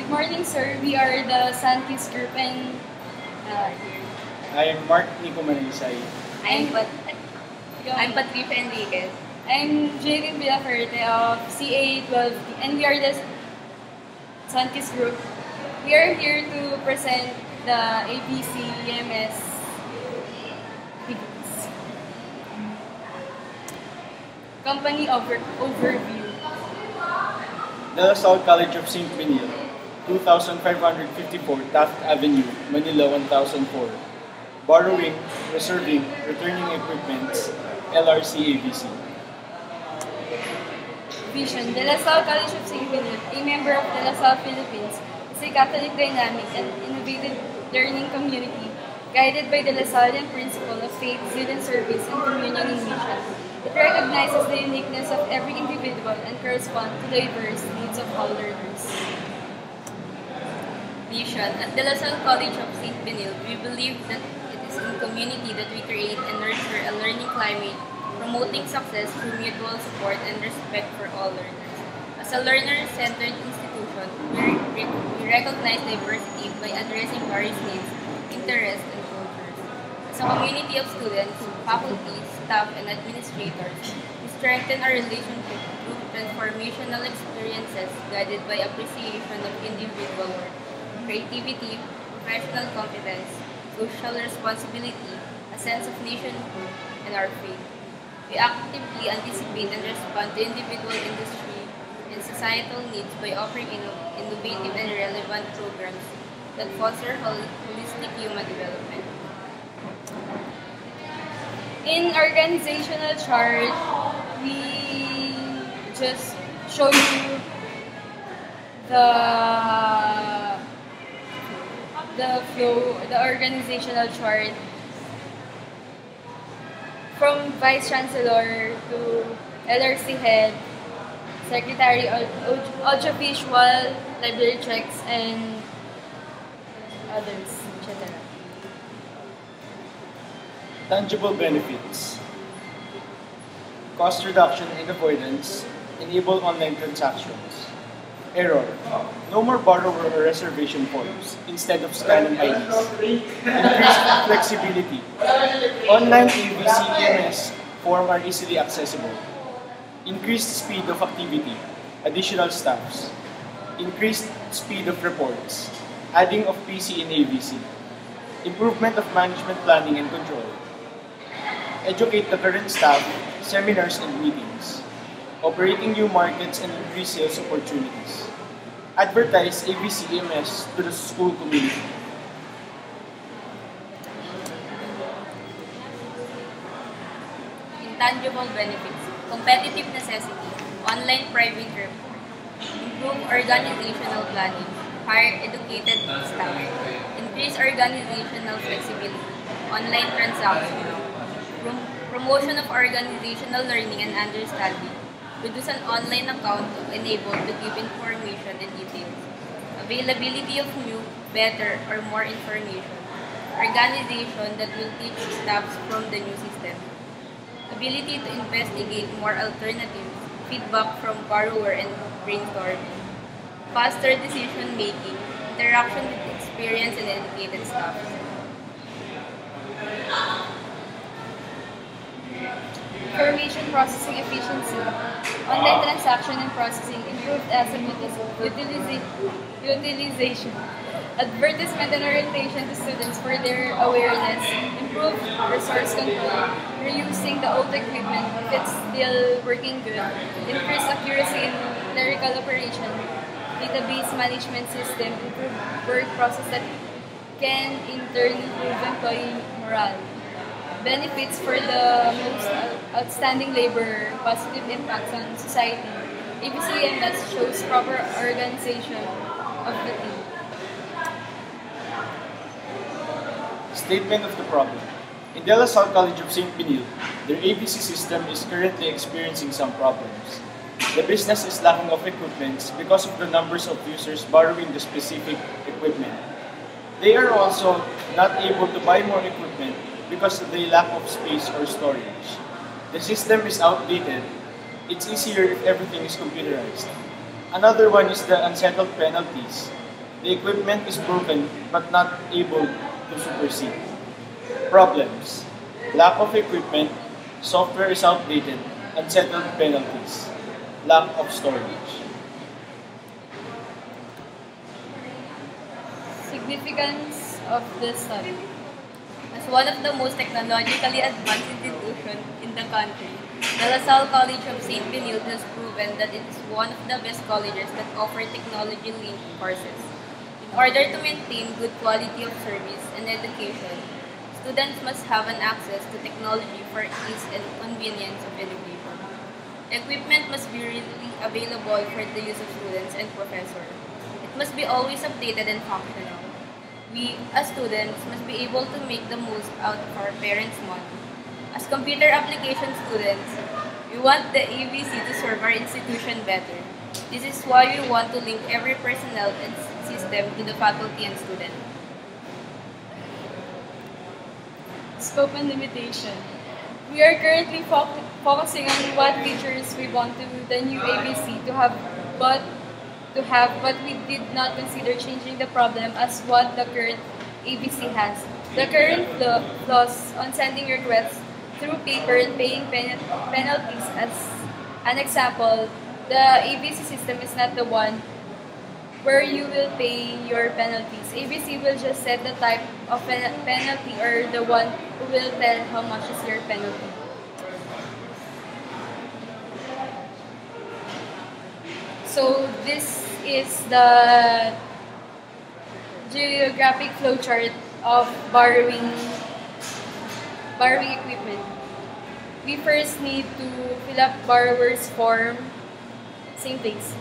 Good morning, sir. We are the Santis group and here. I am Mark Nico Manaysay. I'm Patricia Enriquez. I'm J. Villafuerte of CA12 and we are the Santis group. We are here to present the Avc-Ems company overview. The Salle College of St. Benilde, 2554 Taft Avenue, Manila 1004. Borrowing, reserving, returning equipments, LRC AVC. Vision. De La Salle College of St. Benilde, a member of De La Salle Philippines, is a Catholic dynamic and innovative learning community guided by the La Sallian principle of faith, zeal and service, and communion in mission. It recognizes the uniqueness of every individual and corresponds to the diverse needs of all learners. Vision. At De La Salle College of St. Benilde, we believe that it is in community that we create and nurture a learning climate, promoting success through mutual support and respect for all learners. As a learner-centered institution, we recognize diversity by addressing various needs, interests, and cultures. As a community of students, faculty, staff, and administrators, we strengthen our relationship through transformational experiences guided by appreciation of individual work, creativity, professional competence, social responsibility, a sense of nationhood, and our faith. We actively anticipate and respond to individual, industry, and societal needs by offering innovative and relevant programs that foster holistic human development. In organizational chart, we just show you the flow, the organizational chart from Vice Chancellor to LRC Head, Secretary, Audiovisual, Library Checks, and others, etc. Tangible benefits. Cost reduction and avoidance. Enable online transactions. Error. No more borrower or reservation forms instead of scanning IDs. Increased flexibility. Online Avc-Ems forms are easily accessible. Increased speed of activity. Additional staffs. Increased speed of reports. Adding of PC in AVC. Improvement of management planning and control. Educate the current staff, seminars and meetings. Operating new markets and increase sales opportunities. Advertise Avc-Ems to the school community. Intangible benefits. Competitive necessity. Online private report. Improve organizational planning. Hire educated staff. Increase organizational flexibility. Online transactions. Promotion of organizational learning and understanding. Produce an online account enabled to give information and details. Availability of new, better, or more information. Organization that will teach staffs from the new system. Ability to investigate more alternatives. Feedback from borrower and brainstorming. Faster decision making. Interaction with experienced and educated staff. Information processing efficiency, online transaction and processing, improved asset utilization, advertisement and orientation to students for their awareness, improved resource control, reusing the old equipment if it's still working good, increased accuracy in clerical operation, database management system, improved work process that can in turn improve employee morale. Benefits for the most outstanding laborer, positive impacts on society. Avc-Ems shows proper organization of the team. Statement of the problem. In De La Salle College of St. Benilde, their AVC system is currently experiencing some problems. The business is lacking of equipment because of the numbers of users borrowing the specific equipment. They are also not able to buy more equipment because of the lack of space or storage. The system is outdated. It's easier if everything is computerized. Another one is the unsettled penalties. The equipment is broken but not able to supersede. Problems: lack of equipment, software is outdated, unsettled penalties, lack of storage. Significance of the study. As one of the most technologically advanced institutions in the country, the LaSalle College of St. Benilde has proven that it is one of the best colleges that offer technology-linked courses. In order to maintain good quality of service and education, students must have an access to technology for ease and convenience of education. Equipment must be readily available for the use of students and professors. It must be always updated and functional. We, as students, must be able to make the most out of our parents' money. As computer application students, we want the AVC to serve our institution better. This is why we want to link every personnel and system to the faculty and student. Scope and limitation. We are currently focusing on what features we want the new AVC to have, but we did not consider changing the problem as what the current AVC has. The current laws on sending requests through paper and paying penalties, as an example, the AVC system is not the one where you will pay your penalties. AVC will just set the type of penalty, or the one who will tell how much is your penalty. So this is the geographic flowchart of borrowing equipment. We first need to fill up borrower's form, same place,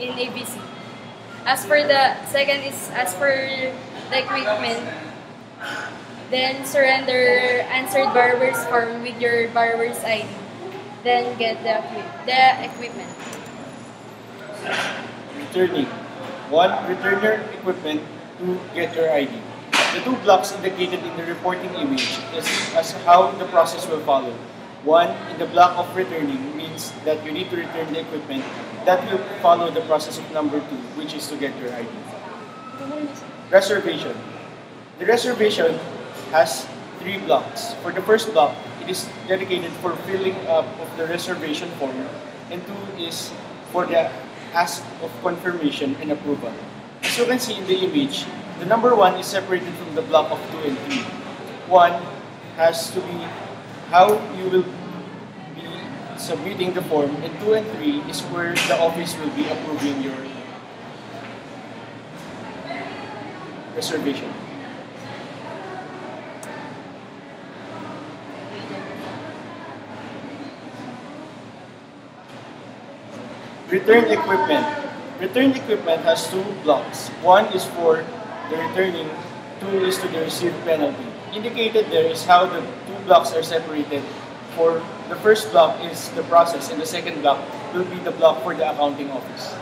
in AVC. As for the second is as for the equipment, then surrender answered borrower's form with your borrower's ID. Then get the equipment. Returning. 1. Return your equipment. 2. Get your ID. The two blocks indicated in the reporting image is as how the process will follow. 1. In the block of returning means that you need to return the equipment. That will follow the process of number 2, which is to get your ID. Reservation. The reservation has 3 blocks. For the first block, it is dedicated for filling up of the reservation form, and 2 is for the ask of confirmation and approval. As you can see in the image, the number 1 is separated from the block of 2 and 3. 1 has to be how you will be submitting the form, and 2 and 3 is where the office will be approving your reservation. Return equipment. Return equipment has 2 blocks. 1 is for the returning, 2 is to the received penalty. Indicated there is how the 2 blocks are separated. For the first block is the process, and the second block will be the block for the accounting office.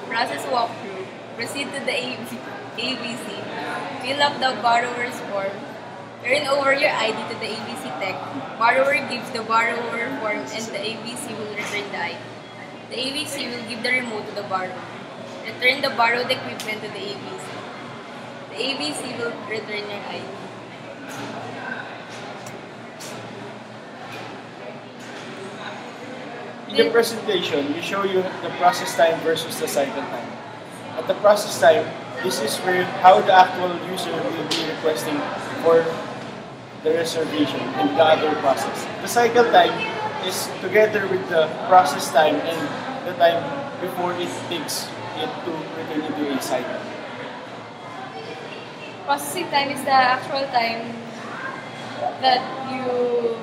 Process walkthrough. Proceed to the AVC. Fill up the borrower's form. Turn over your ID to the AVC tech. Borrower gives the borrower form, and the AVC will return the ID. The AVC will give the remote to the borrower. Return the borrowed equipment to the AVC. The AVC will return your ID. In the presentation, we show you the process time versus the cycle time. At the process time, this is where how the actual user will be requesting for the reservation and the other process. The cycle time is together with the process time and the time before it takes it to return into a cycle. Processing time is the actual time that you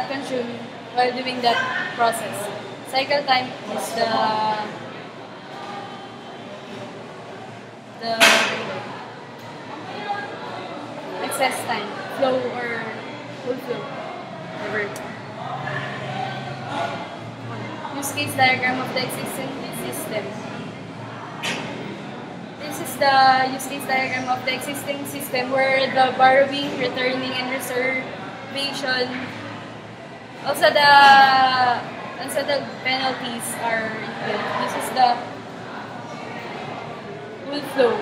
consume while doing that process. Cycle time is the excess time, flow or full flow. Whatever. Use case diagram of the existing system. This is the use case diagram of the existing system where the borrowing, returning, and reservation Also the penalties are included. This is the full flow.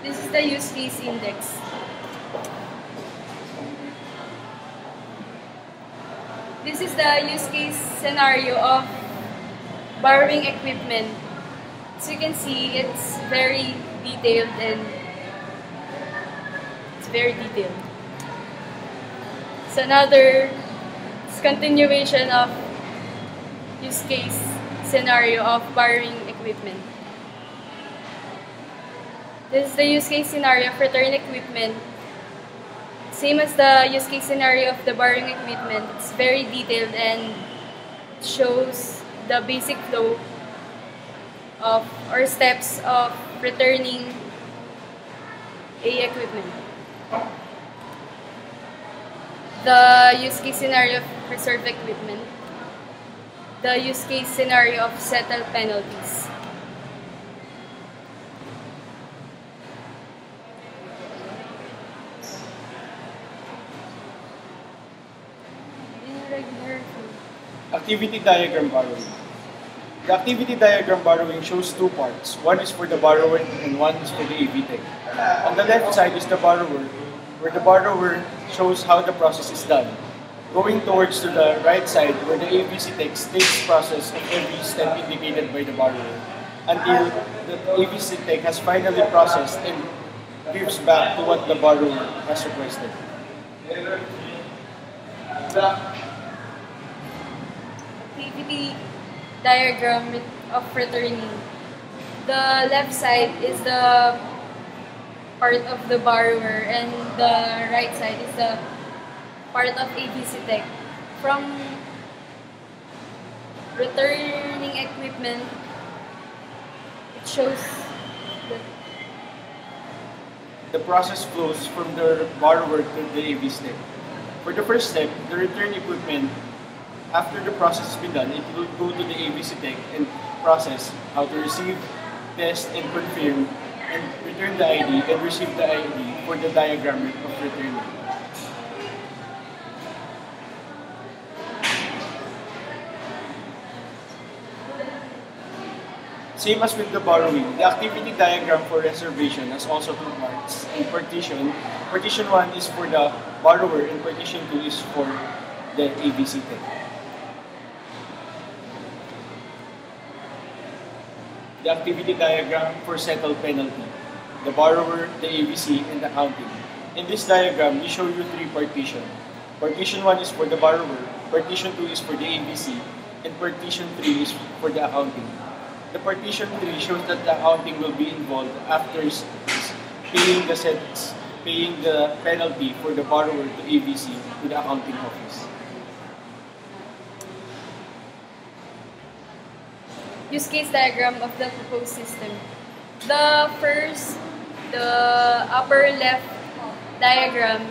This is the use case index. This is the use case scenario of borrowing equipment. As you can see, it's very detailed and it's very detailed. So another continuation of use case scenario of borrowing equipment. This is the use case scenario of return equipment. Same as the use case scenario of the borrowing equipment, it's very detailed and shows the basic flow of or steps of returning a equipment. The use case scenario of reserve equipment. The use case scenario of settle penalties. Activity diagram borrowing. The activity diagram borrowing shows two parts. One is for the borrower and one is for the AV-Tech. On the left side is the borrower, where the borrower shows how the process is done. Going towards to the right side, where the AVC-Tech states process of every step indicated by the borrower, until the AVC-Tech has finally processed and gives back to what the borrower has requested. Activity diagram of returning. The left side is the part of the borrower and the right side is the part of AVC-Tech. From returning equipment, it shows the process flows from the borrower to the AV-Tech. For the first step, the return equipment, after the process has been done, it will go to the AVC-Tech and process how to receive, test, and confirm, and return the ID and receive the ID for the diagram of returning. Same as with the borrowing, the activity diagram for reservation has also two parts. In partition, partition 1 is for the borrower and partition 2 is for the AVC-Tech. The activity diagram for settle penalty, the borrower, the AVC, and accounting. In this diagram, we show you three partitions. Partition 1 is for the borrower, partition 2 is for the AVC, and partition 3 is for the accounting. The partition 3 shows that the accounting will be involved after paying the penalty for the borrower to AVC to the accounting office. use case diagram of the proposed system. The upper left diagram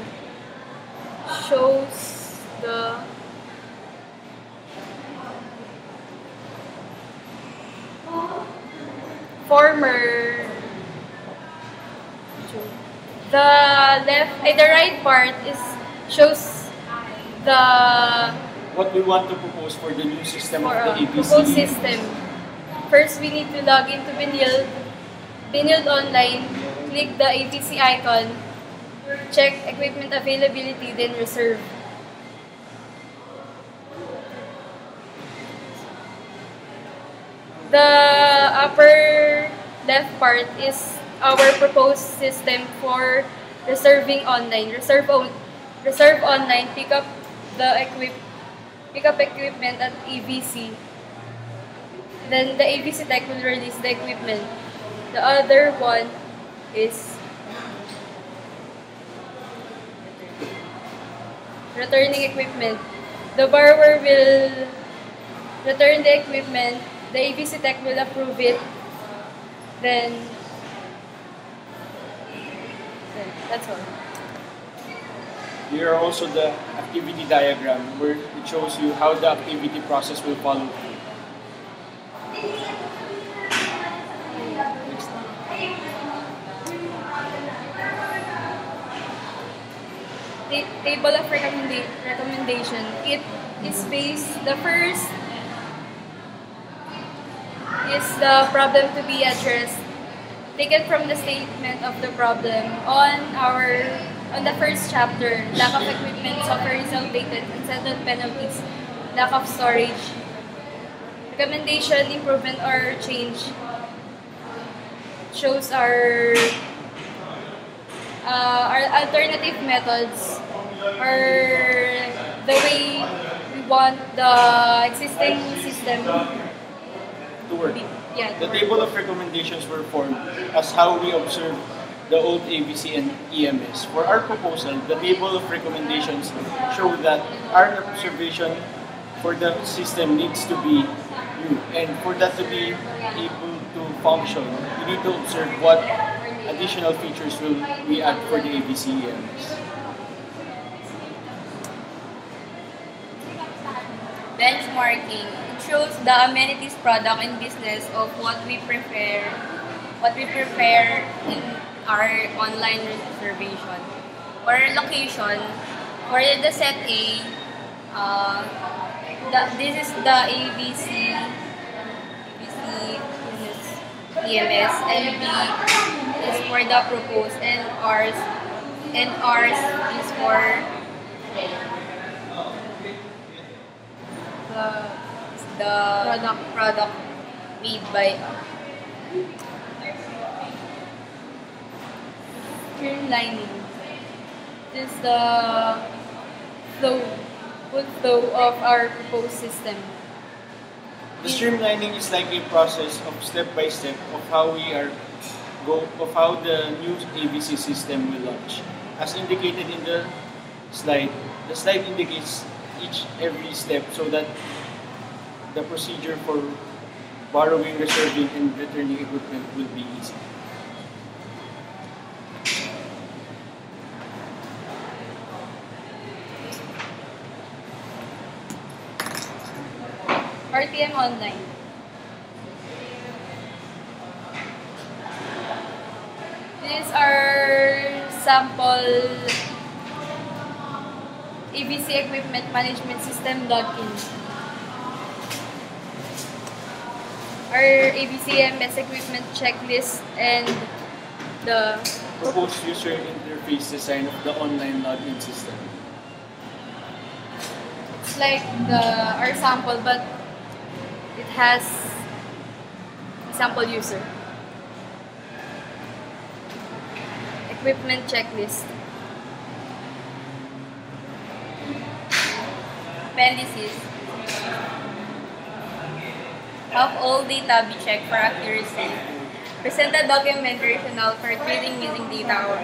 shows the the right part shows the what we want to propose for the new system of the AVC. Proposed system. First, we need to log into Benilde online, click the AVC icon, check equipment availability, then reserve. The upper left part is our proposed system for reserving online. Reserve online, pick up equipment at AVC. Then the AVC Tech will release the equipment. The other one is returning equipment. The borrower will return the equipment. The AVC Tech will approve it. Then that's all. Here are also the activity diagram where it shows you how the activity process will follow through. Next. table of recommendation. It is based, the first is the problem to be addressed, taken from the statement of the problem on the first chapter, lack of equipment, software is outdated, unsettled penalties, lack of storage. Recommendation, improvement or change shows our alternative methods or the way we want the existing system To work. Yeah, The table of recommendations were formed as how we observe the old AVC and EMS. For our proposal, the table of recommendations show that our observation for the system needs to be new. And for that to be able to function, we need to observe what additional features will we add for the Avc-Ems. Benchmarking. It shows the amenities, product, and business of what we prepare in our online reservation. For location, for the set A, this is the EMS, and B is for the proposed, and ours is for the product made by streamlining. This is the flow of our proposed system. The streamlining is like a process of step-by-step of how the new AVC system will launch. As indicated in the slide indicates every step so that the procedure for borrowing, reserving, and returning equipment will be easy. RTM Online. This is our sample AVC Equipment Management System login. Our Avc-Ems equipment checklist and the Proposed user interface design of the online login system. it's like our sample, but it has a sample user. Equipment checklist. appendices. Have all data be checked for accuracy. Present a document rationale for treating using data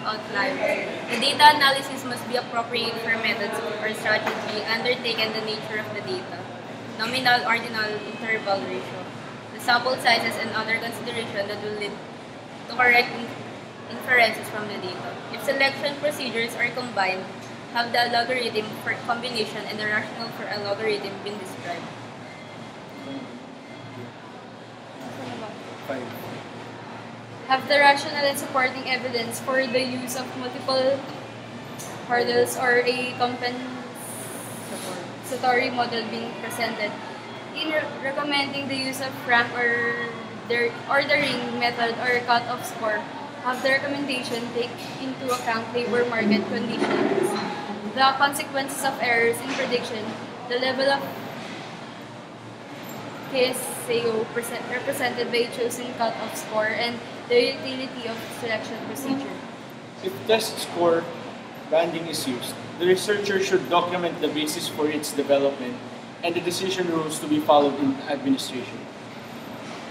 outliers. The data analysis must be appropriate for methods or strategy undertaken the nature of the data. Nominal, ordinal, interval ratio. The sample sizes and other considerations that will lead to correct inferences from the data. If selection procedures are combined, have the logarithm for combination and the rationale for a logarithm been described. 5. Have the rationale and supporting evidence for the use of multiple hurdles or a compensatory model being presented. In recommending the use of rank or the ordering method or cut-off score, have the recommendation take into account labor market conditions, the consequences of errors in prediction, the level of KSAO represented by a chosen cut-off score, and the utility of selection procedure. If test score banding is used, the researcher should document the basis for its development and the decision rules to be followed in administration.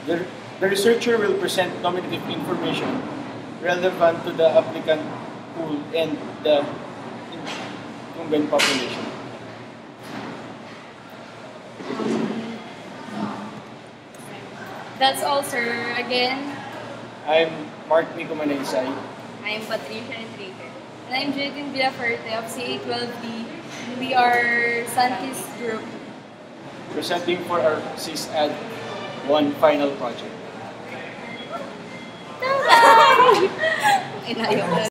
The researcher will present nominative information relevant to the applicant pool and the incumbent population. That's all, sir. Again, I'm Nico Manaysay. I am Patricia J. and I'm Junitine Villafuerte of CA12D. We are Santis Group. Presenting for our SysAd 1 final project. Inayos.